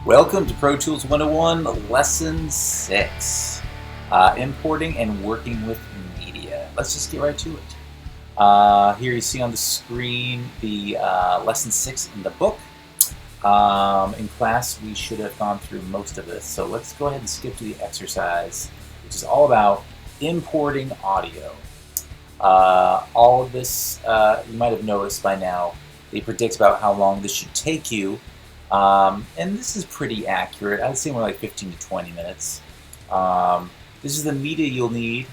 Welcome to Pro Tools 101, Lesson 6, Importing and Working with Media. Let's just get right to it. Here you see on the screen the Lesson 6 in the book. In class, we should have gone through most of this, so let's go ahead and skip to the exercise, which is all about importing audio. All of this, you might have noticed by now, they predict about how long this should take you. And this is pretty accurate. I'd say more like 15 to 20 minutes. This is the media you'll need,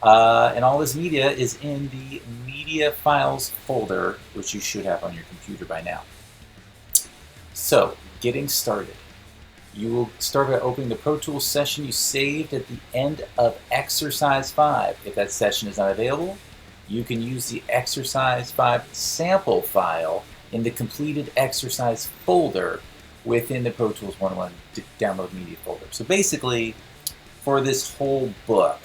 and all this media is in the media files folder, which you should have on your computer by now. So, getting started. You will start by opening the Pro Tools session you saved at the end of Exercise 5. If that session is not available, you can use the Exercise 5 sample file in the completed exercise folder within the Pro Tools 101 download media folder. So basically, for this whole book,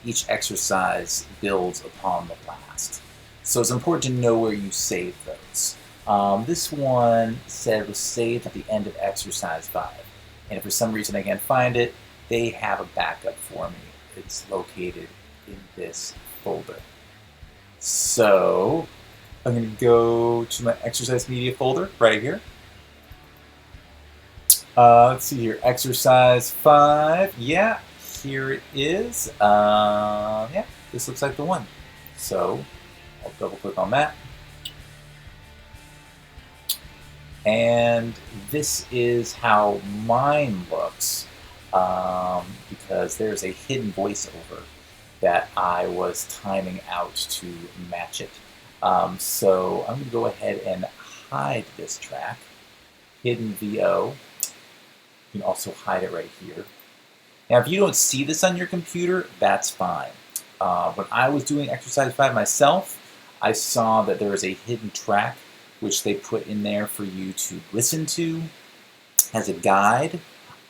each exercise builds upon the last. So it's important to know where you save those. This one said was saved at the end of exercise 5. And if for some reason I can't find it, they have a backup for me. It's located in this folder. So I'm going to go to my exercise media folder right here. Let's see here, exercise 5. Yeah, here it is. Yeah, this looks like the one. So I'll double click on that. And this is how mine looks, because there's a hidden voiceover that I was timing out to match it. So I'm going to go ahead and hide this track, hidden VO. You can also hide it right here. Now, if you don't see this on your computer, that's fine. When I was doing exercise 5 myself, I saw that there was a hidden track which they put in there for you to listen to as a guide,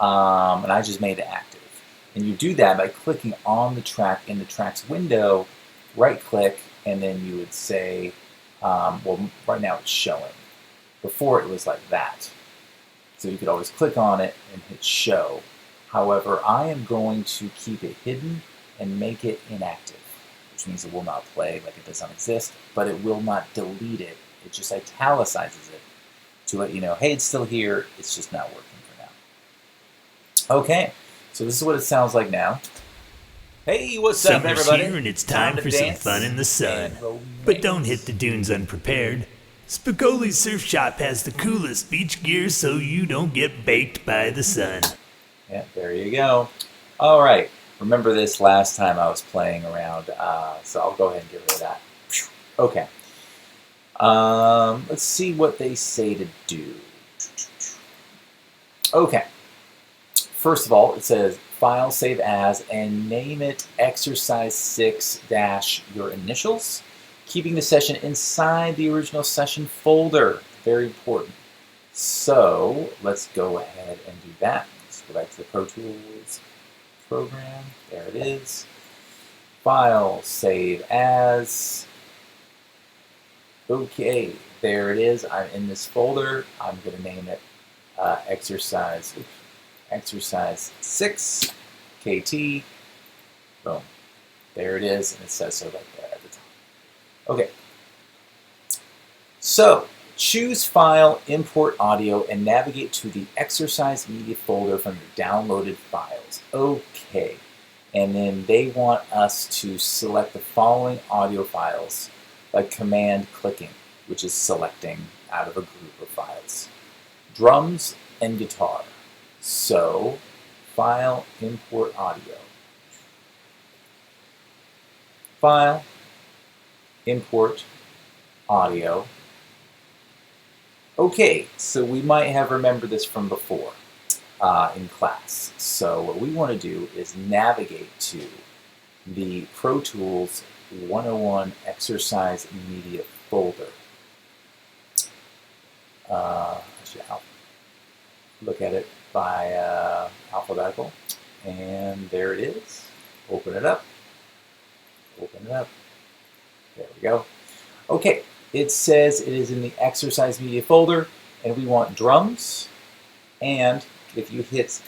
and I just made it active. And you do that by clicking on the track in the tracks window, right-click, and then you would say, well, right now it's showing. Before it was like that. So you could always click on it and hit show. However, I am going to keep it hidden and make it inactive, which means it will not play like it does not exist, but it will not delete it. It just italicizes it to let you know, hey, it's still here, it's just not working for now. Okay, so this is what it sounds like now. Hey, what's up, everybody? Summer's here and it's time for some fun in the sun. But don't hit the dunes unprepared. Spicoli's Surf Shop has the coolest beach gear so you don't get baked by the sun. Yeah, there you go. All right, remember this last time I was playing around, so I'll go ahead and get rid of that. Okay. Let's see what they say to do. Okay. First of all, it says file save as and name it exercise 6 - your initials, keeping the session inside the original session folder. Very important. So let's go ahead and do that. Let's go back to the Pro Tools program. There it is. File save as. Okay, there it is. I'm in this folder. I'm going to name it exercise 6 KT. Boom. There it is, and it says so right there at the top. Okay. So, choose File, Import Audio, and navigate to the Exercise Media folder from your downloaded files. Okay. And then they want us to select the following audio files by command clicking, which is selecting out of a group of files. Drums and guitar. So, File, Import Audio. File, Import Audio. Okay, so we might have remembered this from before in class. So what we want to do is navigate to the Pro Tools 101 Exercise Media folder. Actually, I'll look at it by alphabetical, and there it is. Open it up. Open it up. There we go. Okay, it says it is in the Exercise Media folder, and we want drums and if you hit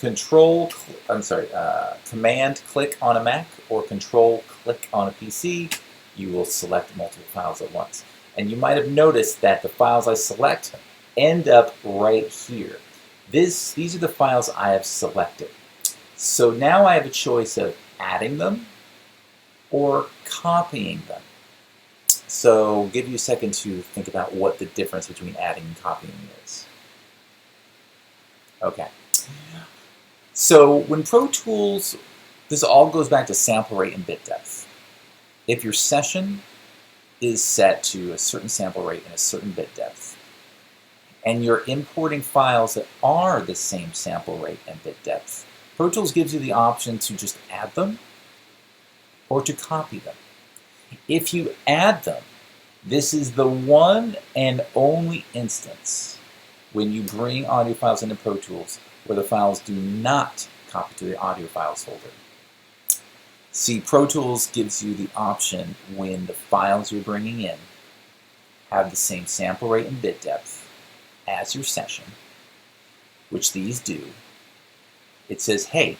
Command click on a Mac or Control click on a PC, you will select multiple files at once. And you might have noticed that the files I select end up right here. These are the files I have selected. So now I have a choice of adding them or copying them. So give you a second to think about what the difference between adding and copying is. Okay. So when Pro Tools, this all goes back to sample rate and bit depth. If your session is set to a certain sample rate and a certain bit depth, and you're importing files that are the same sample rate and bit depth, Pro Tools gives you the option to just add them or to copy them. If you add them, this is the one and only instance when you bring audio files into Pro Tools where the files do not copy to the audio files folder. See, Pro Tools gives you the option when the files you're bringing in have the same sample rate and bit depth as your session, which these do. It says, hey,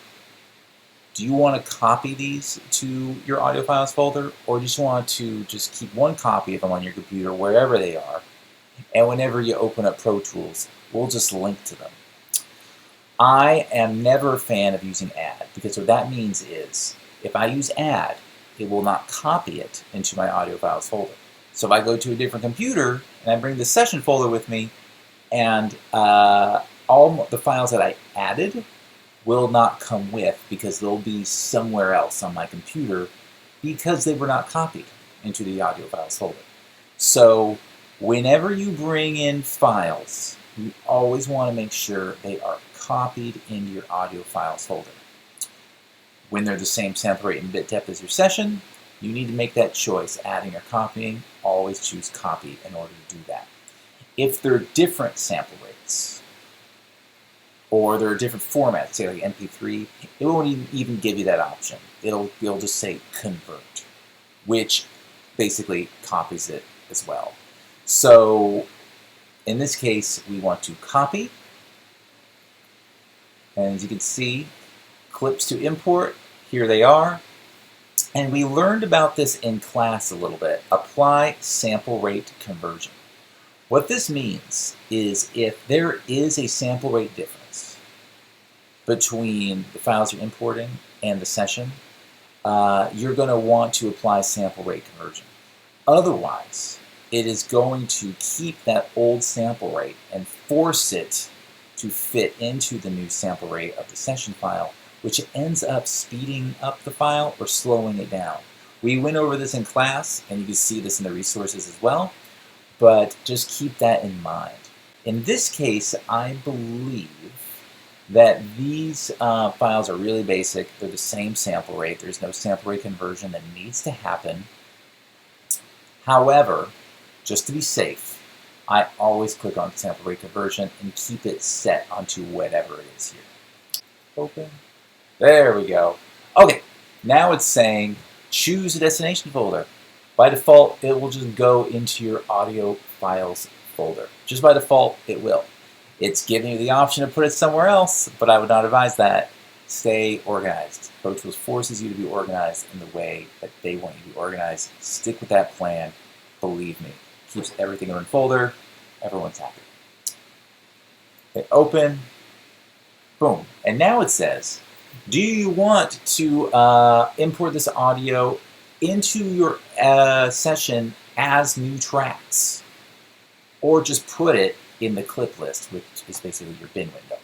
do you want to copy these to your audio files folder, or just want to just keep one copy of them on your computer wherever they are, and whenever you open up Pro Tools, we'll just link to them. I am never a fan of using add, because what that means is if I use add, it will not copy it into my audio files folder. So if I go to a different computer and I bring the session folder with me, and all the files that I added will not come with because they'll be somewhere else on my computer because they were not copied into the audio files folder. So whenever you bring in files, you always want to make sure they are copied into your audio files folder. When they're the same sample rate and bit depth as your session, you need to make that choice, adding or copying. Always choose copy in order to do that. If they're different sample rates, or they're a different format, say like MP3, it won't even give you that option. It'll just say convert, which basically copies it as well. So in this case, we want to copy. And as you can see, clips to import, here they are. And we learned about this in class a little bit. Apply sample rate conversion. What this means is if there is a sample rate difference between the files you're importing and the session, you're going to want to apply sample rate conversion. Otherwise, it is going to keep that old sample rate and force it to fit into the new sample rate of the session file, which ends up speeding up the file or slowing it down. We went over this in class, and you can see this in the resources as well, but just keep that in mind. In this case, I believe that these files are really basic. They're the same sample rate. There's no sample rate conversion that needs to happen. However, just to be safe, I always click on sample rate conversion and keep it set onto whatever it is here. Open. There we go. Okay, now it's saying choose a destination folder. By default, it will just go into your audio files folder. Just by default, it will. It's giving you the option to put it somewhere else, but I would not advise that. Stay organized. Pro Tools forces you to be organized in the way that they want you to be organized. Stick with that plan. Believe me. Keeps everything in one folder. Everyone's happy. Hit open. Boom. And now it says, do you want to import this audio into your session as new tracks, or just put it in the clip list, which is basically your bin window?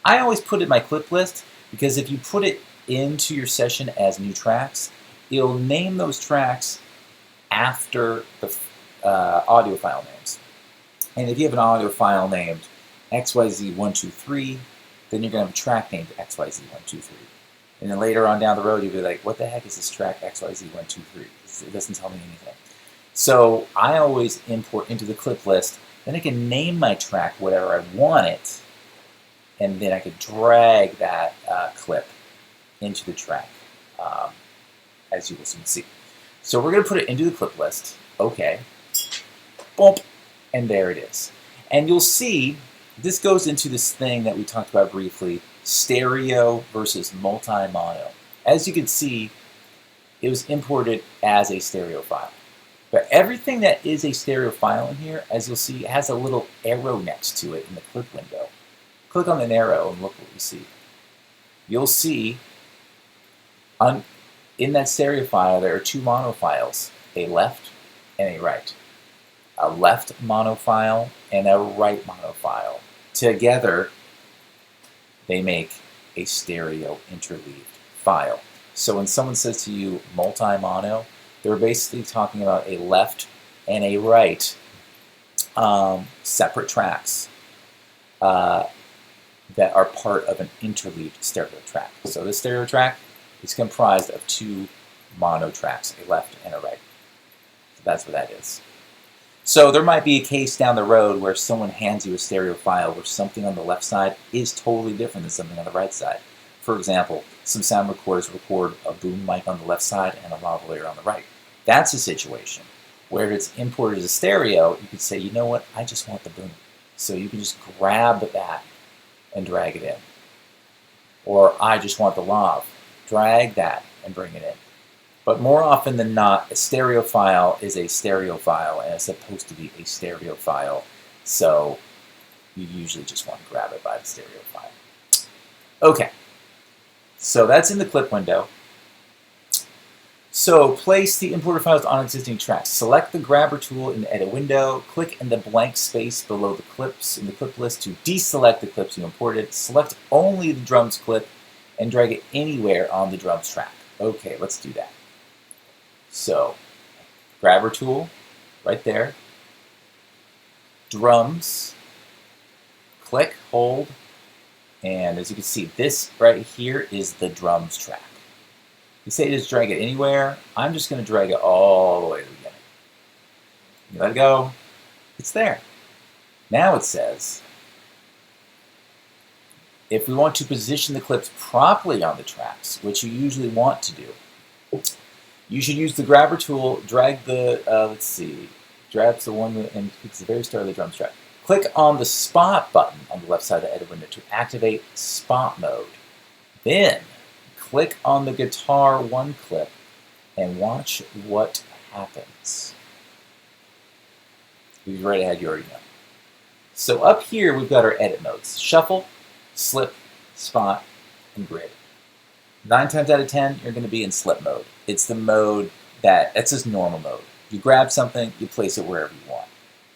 I always put it in my clip list because if you put it into your session as new tracks, it'll name those tracks after the audio file names. And if you have an audio file named XYZ123, then you're going to have a track named XYZ123. And then later on down the road, you'll be like, what the heck is this track XYZ123? It doesn't tell me anything. So I always import into the clip list, then I can name my track whatever I want it, and then I could drag that clip into the track, as you will soon see. So we're going to put it into the clip list. Okay. Boom. And there it is. And you'll see this goes into this thing that we talked about briefly, stereo versus multi-mono. As you can see, it was imported as a stereo file. But everything that is a stereo file in here, as you'll see, has a little arrow next to it in the clip window. Click on an arrow and look what you see. You'll see in that stereo file there are two mono files, a left and a right. A left mono file and a right mono file. Together, they make a stereo interleaved file. So when someone says to you multi-mono, they're basically talking about a left and a right separate tracks that are part of an interleaved stereo track. So this stereo track is comprised of two mono tracks, a left and a right. So that's what that is. So there might be a case down the road where someone hands you a stereo file where something on the left side is totally different than something on the right side. For example, some sound recorders record a boom mic on the left side and a lavalier on the right. That's a situation where if it's imported as a stereo, you could say, you know what, I just want the boom. So you can just grab that and drag it in. Or I just want the lav. Drag that and bring it in. But more often than not, a stereo file is a stereo file and it's supposed to be a stereo file. So you usually just want to grab it by the stereo file. Okay. So that's in the clip window. So place the imported files on existing tracks. Select the grabber tool in the edit window. Click in the blank space below the clips in the clip list to deselect the clips you imported. Select only the drums clip and drag it anywhere on the drums track. Okay, let's do that. So, grabber tool, right there. Drums. Click, hold. And as you can see, this right here is the drums track. You say just drag it anywhere. I'm just going to drag it all the way to the beginning. You let it go. It's there. Now it says, if we want to position the clips properly on the tracks, which you usually want to do, you should use the grabber tool, drag the, grabs the one and it's the very start of the drums track. Click on the spot button on the left side of the edit window to activate spot mode. Then, click on the guitar one clip and watch what happens. If you've read ahead, you already know. So up here, we've got our edit modes. Shuffle, slip, spot, and grid. 9 times out of 10, you're going to be in slip mode. It's the mode that's just normal mode. You grab something, you place it wherever you want.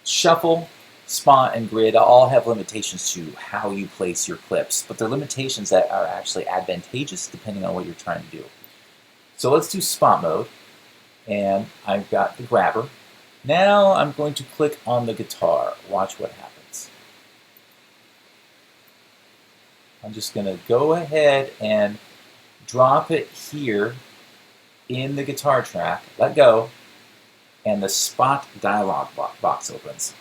Shuffle, spot, and grid all have limitations to how you place your clips, but they're limitations that are actually advantageous depending on what you're trying to do. So let's do spot mode, and I've got the grabber. Now I'm going to click on the guitar. Watch what happens. I'm just going to go ahead and drop it here in the guitar track, let go, and the spot dialog box opens.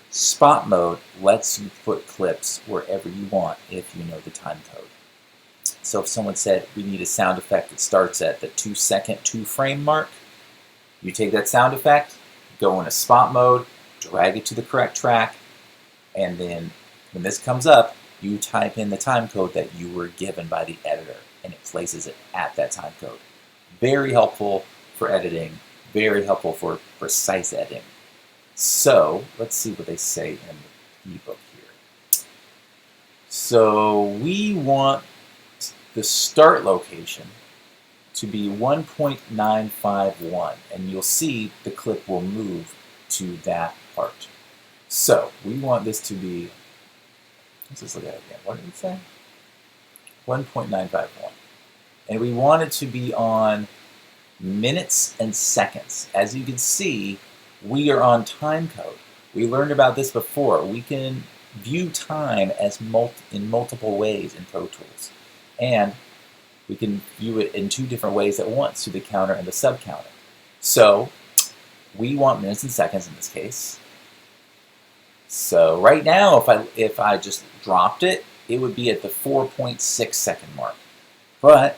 Spot mode lets you put clips wherever you want if you know the time code. So if someone said we need a sound effect that starts at the 2-second, 2-frame mark, you take that sound effect, go into spot mode, drag it to the correct track, and then when this comes up, you type in the time code that you were given by the editor, and it places it at that time code. Very helpful for editing, very helpful for precise editing. So, let's see what they say in the ebook here. So, we want the start location to be 1.951, and you'll see the clip will move to that part. So, we want this to be, let's just look at it again. What did it say? 1.951. And we want it to be on minutes and seconds. As you can see, we are on time code. We learned about this before. We can view time as in multiple ways in Pro Tools. And we can view it in 2 different ways at once, through the counter and the sub-counter. So we want minutes and seconds in this case. So right now, if I just dropped it, it would be at the 4.6 second mark. But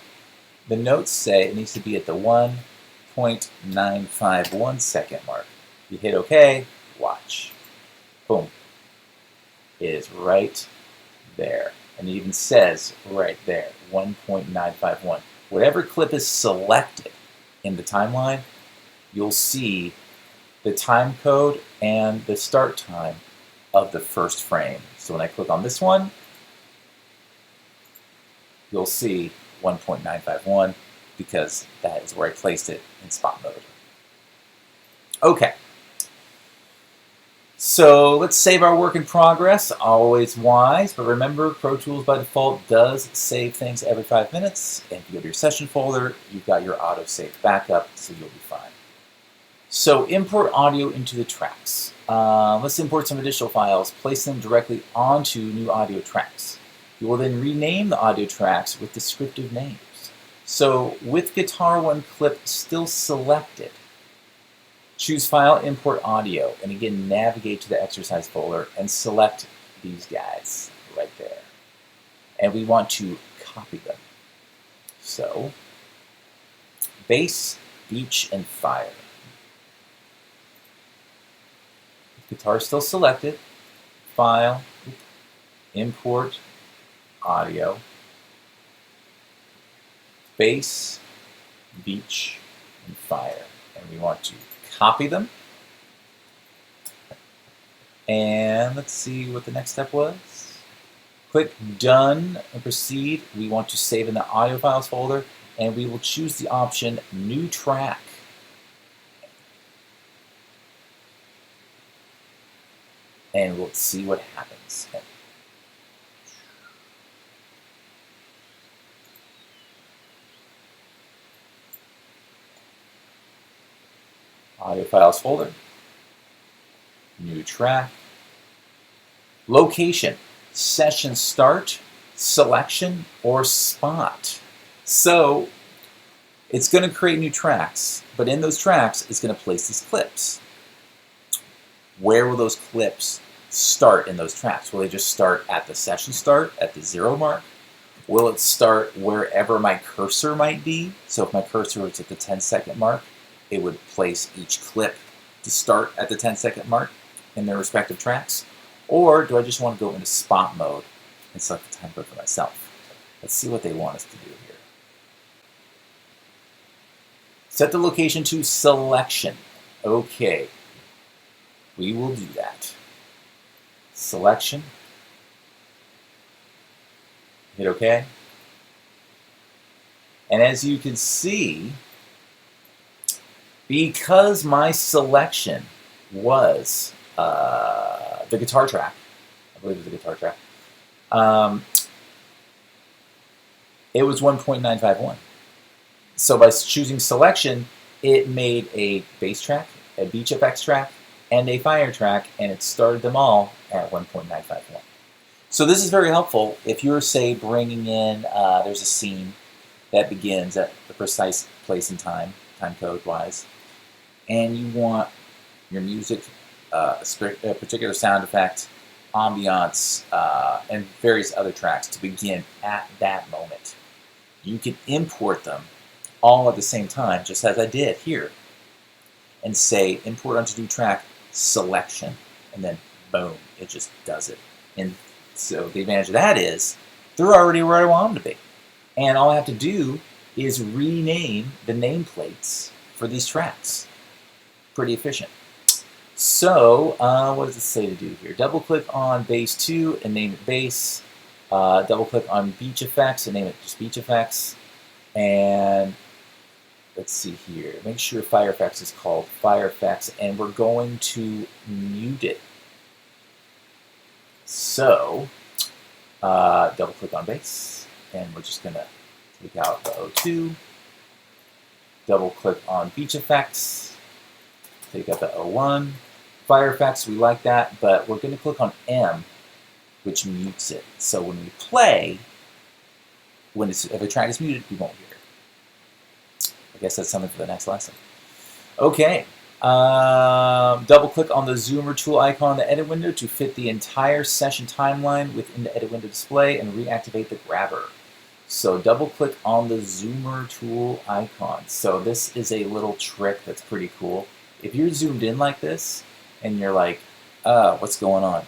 the notes say it needs to be at the 1.951 second mark. You hit OK, watch. Boom. is right there. And it even says right there, 1.951. Whatever clip is selected in the timeline, you'll see the time code and the start time of the first frame. So when I click on this one, you'll see 1.951 because that is where I placed it in spot mode. Okay. So let's save our work in progress, always wise, but remember Pro Tools by default does save things every 5 minutes, and if you go to your session folder, you've got your auto-save backup, so you'll be fine. So import audio into the tracks. Let's import some additional files, place them directly onto new audio tracks. You will then rename the audio tracks with descriptive names. So with Guitar 1 clip still selected, choose File, Import Audio, and again navigate to the exercise folder and select these guys right there. And we want to copy them. So, bass, beach, and fire. Guitar still selected, File, Import Audio, bass, beach, and fire. And we want to copy them. And let's see what the next step was. Click Done and proceed. We want to save in the audio files folder, and we will choose the option New Track. And we'll see what happens. Audio files folder, new track, location, session start, selection, or spot. So it's going to create new tracks, but in those tracks, it's going to place these clips. Where will those clips start in those tracks? Will they just start at the session start, at the 0 mark? Will it start wherever my cursor might be? So if my cursor is at the 10-second mark, it would place each clip to start at the 10-second mark in their respective tracks? Or do I just want to go into spot mode and select the time code for myself? Let's see what they want us to do here. Set the location to selection. Okay, we will do that. Selection. Hit OK. And as you can see, because my selection was the guitar track, I believe it was the guitar track, it was 1.951. So by choosing selection, it made a bass track, a beach effects track, and a fire track, and it started them all at 1.951. So this is very helpful if you're, say, bringing in, there's a scene that begins at the precise place and time code-wise, and you want your music, a particular sound effect, ambiance, and various other tracks to begin at that moment. You can import them all at the same time, just as I did here, and say import onto new track selection, and then boom, it just does it. And so the advantage of that is they're already where I want them to be. And all I have to do is rename the nameplates for these tracks. Pretty efficient. So, what does it say to do here? Double click on bass 2 and name it bass. Double click on beach effects and name it just beach effects. And let's see here. Make sure fire effects is called fire effects, and we're going to mute it. So, double click on bass, and we're just going to take out the O2. Double click on beach effects, take out the O1. Fire effects, we like that, but we're going to click on M, which mutes it. So when we play, if a track is muted, we won't hear it. I guess that's something for the next lesson. Okay. Double click on the zoomer tool icon in the edit window to fit the entire session timeline within the edit window display and reactivate the grabber. So double click on the zoomer tool icon. So this is a little trick that's pretty cool. If you're zoomed in like this and you're like, what's going on?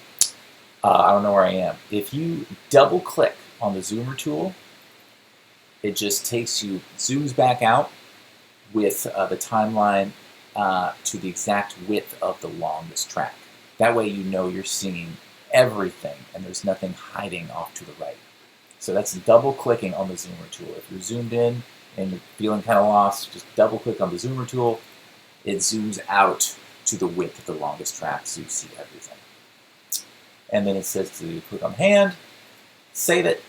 I don't know where I am. If you double click on the zoomer tool, it just takes you, zooms back out with the timeline to the exact width of the longest track. That way you know you're seeing everything and there's nothing hiding off to the right. So that's double clicking on the zoomer tool. If you're zoomed in and you're feeling kind of lost, just double click on the zoomer tool. It zooms out to the width of the longest track so you see everything. And then it says to click on the hand, save it,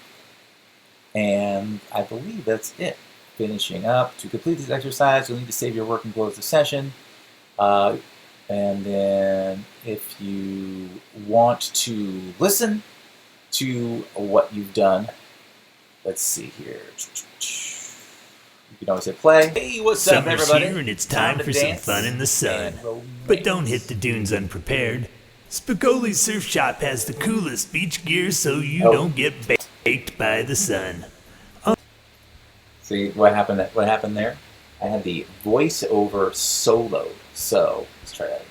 and I believe that's it. Finishing up. To complete this exercise, you'll need to save your work and close the session. And then if you want to listen to what you've done, let's see here. You can always hit play. Hey, what's up, everybody? Here and it's time for some fun in the sun. But don't hit the dunes unprepared. Spicoli's Surf Shop has the coolest beach gear so you don't get baked by the sun. See what happened? What happened there? I had the voiceover solo. So let's try that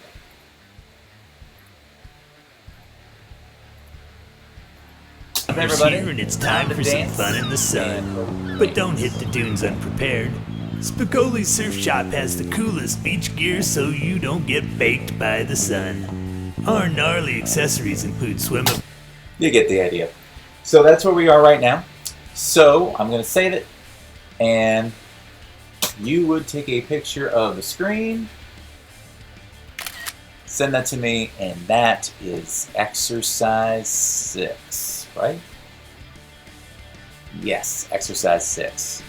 again. Everybody, here and it's time for some fun in the sun. But don't hit the dunes unprepared. Spicoli's Surf Shop has the coolest beach gear so you don't get baked by the sun. Our gnarly accessories include swim. You get the idea. So that's where we are right now. So I'm going to save it, and you would take a picture of the screen, send that to me, and that is exercise 6, right? Yes, exercise 6.